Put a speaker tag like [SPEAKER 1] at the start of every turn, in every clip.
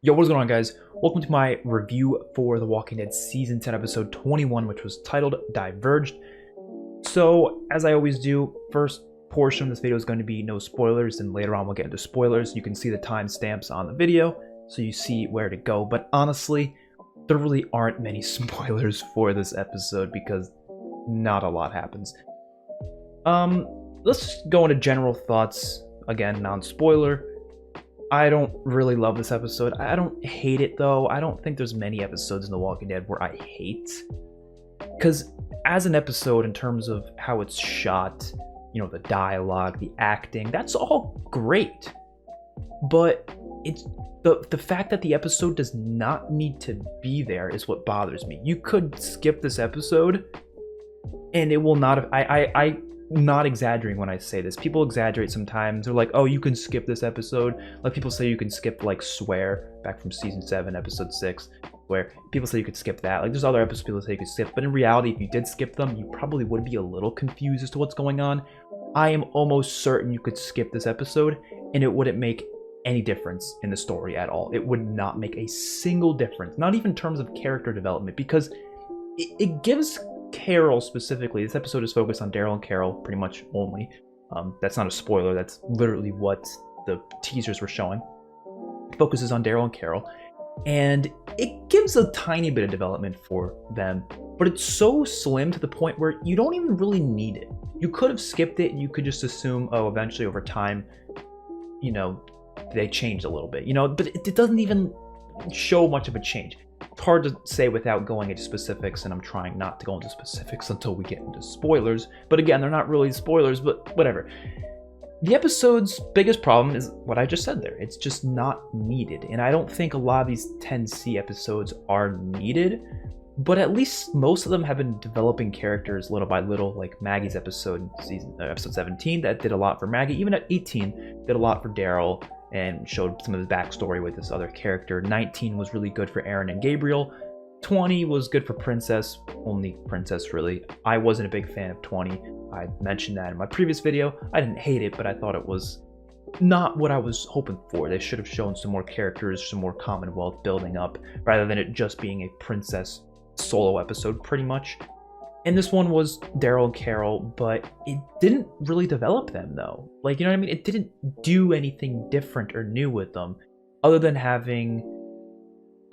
[SPEAKER 1] Yo, what is going on, guys? Welcome to my review for The Walking Dead Season 10, Episode 21, which was titled Diverged. So, as I always do, first portion of this video is going to be no spoilers, and later on we'll get into spoilers. You can see the timestamps on the video, so you see where to go. But honestly, there really aren't many spoilers for this episode because not a lot happens. Let's just go into general thoughts. Again, non-spoiler. I don't really love this episode. I don't hate it, though. I don't think there's many episodes in The Walking Dead where I hate. Because as an episode, in terms of how it's shot, you know, the dialogue, the acting, that's all great. But it's the fact that the episode does not need to be there is what bothers me. You could skip this episode, and it will not have... I'm not exaggerating when I say this. People exaggerate sometimes. They're like, oh, you can skip this episode. Like people say you can skip like Swear back from season 7, episode 6, where people say you could skip that. Like there's other episodes people say you could skip, but in reality, if you did skip them, you probably would be a little confused as to what's going on. I am almost certain you could skip this episode and it wouldn't make any difference in the story at all. It would not make a single difference, not even in terms of character development, because it gives Carol specifically, this episode is focused on Daryl and Carol pretty much only. That's not a spoiler, that's literally what the teasers were showing. It focuses on Daryl and Carol, and it gives a tiny bit of development for them, but it's so slim to the point where you don't even really need it. You could have skipped it and you could just assume, oh, eventually over time, you know, they changed a little bit, you know, but it doesn't even show much of a change. It's hard to say without going into specifics, and I'm trying not to go into specifics until we get into spoilers. But again, they're not really spoilers, but whatever. The episode's biggest problem is what I just said there. It's just not needed. And I don't think a lot of these 10C episodes are needed, but at least most of them have been developing characters little by little, like Maggie's episode, episode 17, that did a lot for Maggie. Even at 18, did a lot for Daryl, and showed some of his backstory with this other character. 19 was really good for Aaron and Gabriel. 20 was good for Princess, only Princess really. I wasn't a big fan of 20. I mentioned that in my previous video. I didn't hate it, but I thought it was not what I was hoping for. They should have shown some more characters, some more Commonwealth building up, rather than it just being a Princess solo episode pretty much. And this one was Daryl and Carol, but it didn't really develop them, though. Like, you know what I mean? It didn't do anything different or new with them, other than having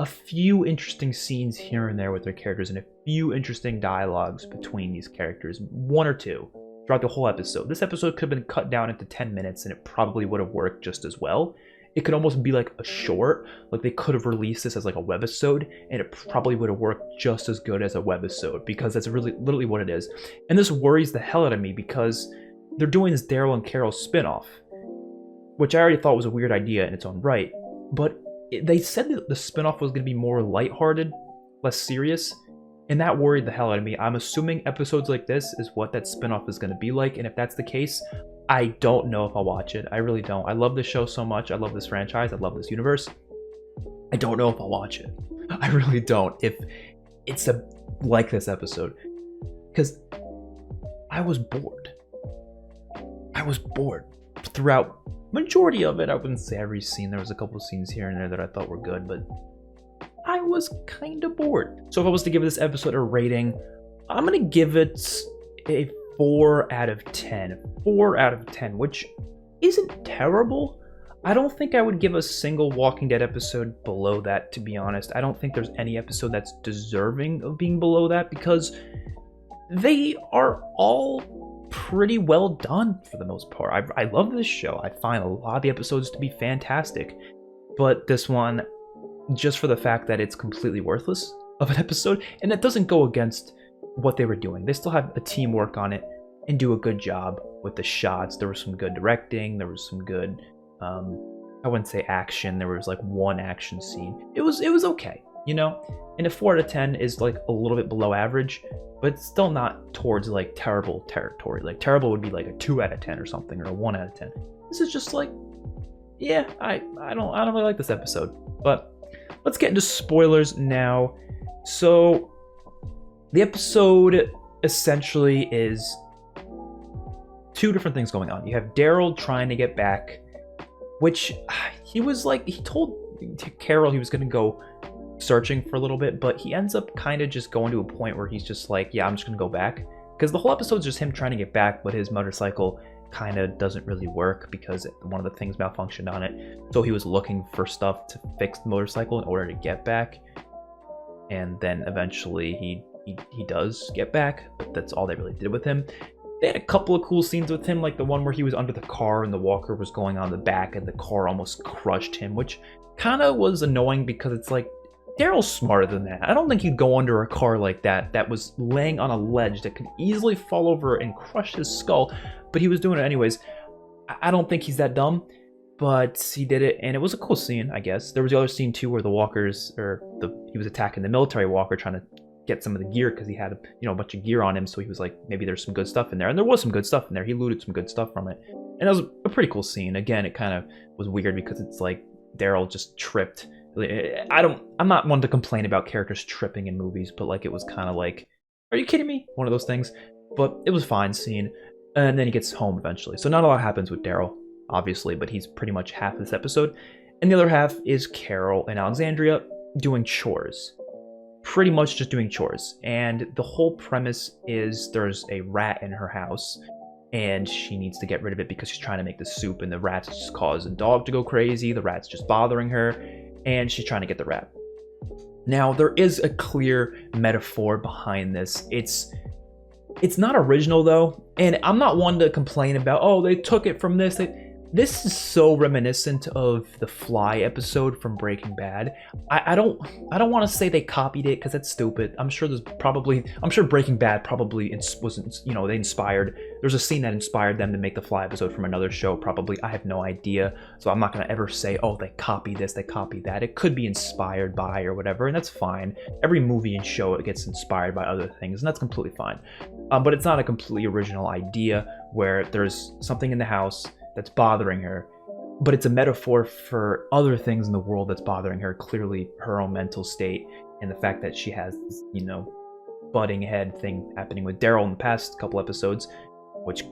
[SPEAKER 1] a few interesting scenes here and there with their characters and a few interesting dialogues between these characters, one or two, throughout the whole episode. This episode could have been cut down into 10 minutes, and it probably would have worked just as well. It could almost be like a short, like they could have released this as like a webisode, and it probably would have worked just as good as a webisode, because that's really literally what it is. And this worries the hell out of me because they're doing this Daryl and Carol spinoff, which I already thought was a weird idea in its own right, but they said that the spinoff was going to be more lighthearted, less serious, and that worried the hell out of me. I'm assuming episodes like this is what that spinoff is going to be like, and if that's the case, I don't know if I'll watch it. I really don't. I love this show so much. I love this franchise. I love this universe. I don't know if I'll watch it. I really don't. If it's like this episode. Because I was bored. I was bored throughout majority of it. I wouldn't say every scene. There was a couple scenes here and there that I thought were good, but I was kind of bored. So if I was to give this episode a rating, I'm going to give it a 4 out of 10. 4 out of 10, which isn't terrible. I don't think I would give a single Walking Dead episode below that, to be honest. I don't think there's any episode that's deserving of being below that, because they are all pretty well done for the most part. I love this show. I find a lot of the episodes to be fantastic, but this one, just for the fact that it's completely worthless of an episode, and that doesn't go against what they were doing. They still have a team work on it and do a good job with the shots. There was some good directing. There was some good, I wouldn't say action. There was like one action scene. It was okay, you know? And a 4 out of 10 is like a little bit below average, but it's still not towards like terrible territory. Like terrible would be like a 2 out of 10 or something, or a 1 out of 10. This is just like, yeah, I don't really like this episode. But let's get into spoilers now. So the episode essentially is two different things going on. You have Daryl trying to get back, which he was like, he told Carol, he was going to go searching for a little bit, but he ends up kind of just going to a point where he's just like, yeah, I'm just going to go back. Because the whole episode's just him trying to get back, but his motorcycle kind of doesn't really work because one of the things malfunctioned on it. So he was looking for stuff to fix the motorcycle in order to get back. And then eventually he does get back, but that's all they really did with him. They had a couple of cool scenes with him, like the one where he was under the car and the walker was going on the back and the car almost crushed him, which kind of was annoying because it's like, Daryl's smarter than that. I don't think he'd go under a car like that was laying on a ledge that could easily fall over and crush his skull, but he was doing it anyways. I don't think he's that dumb, but he did it, and it was a cool scene, I guess. There was the other scene too where the walkers, he was attacking the military walker trying to get some of the gear because he had a bunch of gear on him, so he was like, maybe there's some good stuff in there, and there was some good stuff in there. He looted some good stuff from it, and it was a pretty cool scene. Again, it kind of was weird because it's like Daryl just tripped. I'm not one to complain about characters tripping in movies, but like it was kind of like, are you kidding me? One of those things. But it was a fine scene, and then he gets home eventually. So not a lot happens with Daryl, obviously, but he's pretty much half of this episode, and the other half is Carol and Alexandria doing chores. Pretty much just doing chores, and the whole premise is there's a rat in her house and she needs to get rid of it because she's trying to make the soup, and the rat's just causing the dog to go crazy. The rat's just bothering her, and she's trying to get the rat. Now, there is a clear metaphor behind this. It's not original though, and I'm not one to complain about, oh, they took it from this. This is so reminiscent of the Fly episode from Breaking Bad. I don't want to say they copied it because that's stupid. I'm sure Breaking Bad probably wasn't, they inspired. There's a scene that inspired them to make the Fly episode from another show, probably. I have no idea. So I'm not going to ever say, oh, they copied this, they copied that. It could be inspired by or whatever, and that's fine. Every movie and show, it gets inspired by other things, and that's completely fine. But it's not a completely original idea where there's something in the house that's bothering her, but it's a metaphor for other things in the world that's bothering her. Clearly her own mental state and the fact that she has this, butting head thing happening with Daryl in the past couple episodes, which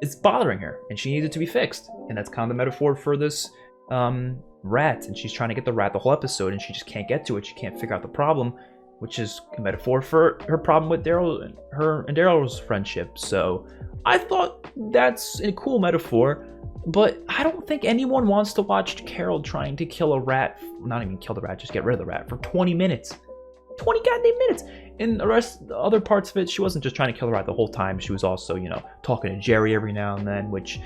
[SPEAKER 1] is bothering her and she needs it to be fixed. And that's kind of the metaphor for this rat, and she's trying to get the rat the whole episode and she just can't get to it. She can't figure out the problem, which is a metaphor for her problem with Daryl and Daryl's friendship. So I thought that's a cool metaphor. But I don't think anyone wants to watch Carol trying to kill a rat, not even kill the rat, just get rid of the rat for 20 minutes. 20 goddamn minutes! And the other parts of it, she wasn't just trying to kill the rat the whole time. She was also, talking to Jerry every now and then, which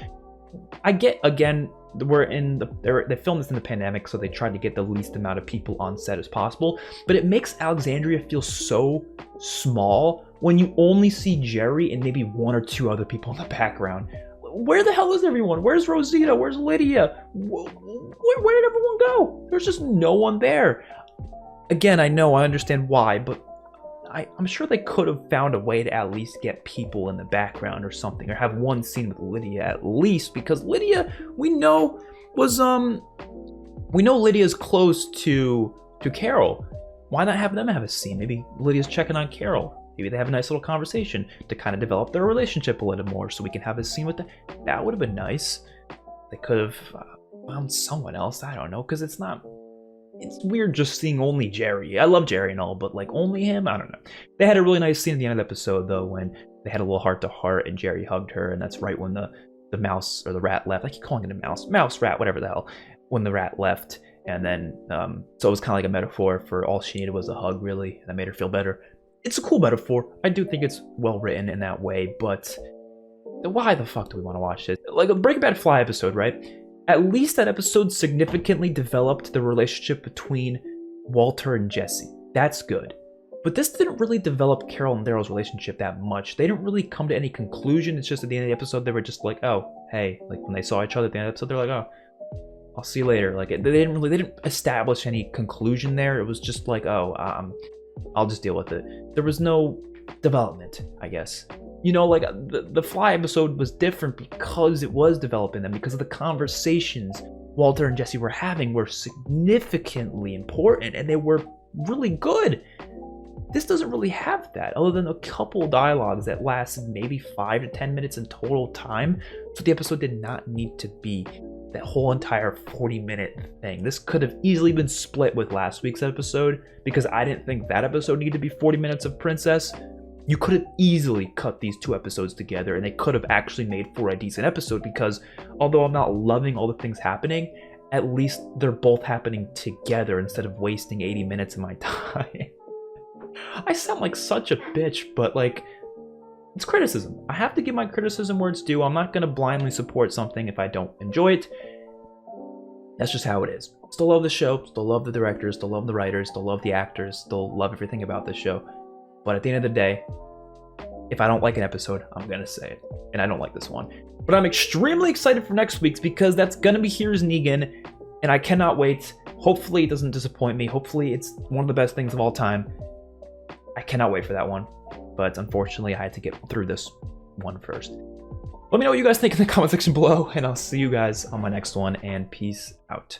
[SPEAKER 1] I get. Again, they filmed this in the pandemic, so they tried to get the least amount of people on set as possible. But it makes Alexandria feel so small when you only see Jerry and maybe one or two other people in the background. Where the hell is everyone? Where's Rosita? Where's Lydia? Where did everyone go? There's just no one there. Again, I understand why, but I'm sure they could have found a way to at least get people in the background or something, or have one scene with Lydia at least, because Lydia, we know Lydia's close to Carol. Why not have them have a scene? Maybe Lydia's checking on Carol. Maybe they have a nice little conversation to kind of develop their relationship a little more, so we can have a scene with them. That would have been nice. They could have found someone else. I don't know, because it's weird just seeing only Jerry. I love Jerry and all, but like only him? I don't know. They had a really nice scene at the end of the episode, though, when they had a little heart-to-heart and Jerry hugged her, and that's right when the mouse or the rat left. I keep calling it a mouse, rat, whatever the hell. When the rat left, and then, so it was kind of like a metaphor for all she needed was a hug, really. That made her feel better. It's a cool metaphor. I do think it's well written in that way, but why the fuck do we want to watch this? Like a Breaking Bad Fly episode, right? At least that episode significantly developed the relationship between Walter and Jesse. That's good. But this didn't really develop Carol and Daryl's relationship that much. They didn't really come to any conclusion. It's just at the end of the episode, they were just like, oh, hey. Like when they saw each other at the end of the episode, they're like, oh, I'll see you later. Like they didn't establish any conclusion there. It was just like, oh, I'll just deal with it. There was no development, I guess. Like the Fly episode was different because it was developing them, because of the conversations Walter and Jesse were having were significantly important, and they were really good. This doesn't really have that, other than a couple dialogues that lasted maybe 5 to 10 minutes in total time. So the episode did not need to be that whole entire 40-minute thing. This could have easily been split with last week's episode, because I didn't think that episode needed to be 40 minutes of Princess. You could have easily cut these two episodes together, and they could have actually made for a decent episode, because although I'm not loving all the things happening, at least they're both happening together instead of wasting 80 minutes of my time. I sound like such a bitch, but like, it's criticism. I have to give my criticism where it's due. I'm not going to blindly support something if I don't enjoy it. That's just how it is. Still love the show, still love the directors, still love the writers, still love the actors, still love everything about this show. But at the end of the day, if I don't like an episode, I'm going to say it. And I don't like this one. But I'm extremely excited for next week's, because that's going to be Here's Negan. And I cannot wait. Hopefully it doesn't disappoint me. Hopefully it's one of the best things of all time. I cannot wait for that one. But unfortunately, I had to get through this one first. Let me know what you guys think in the comment section below, and I'll see you guys on my next one, and peace out.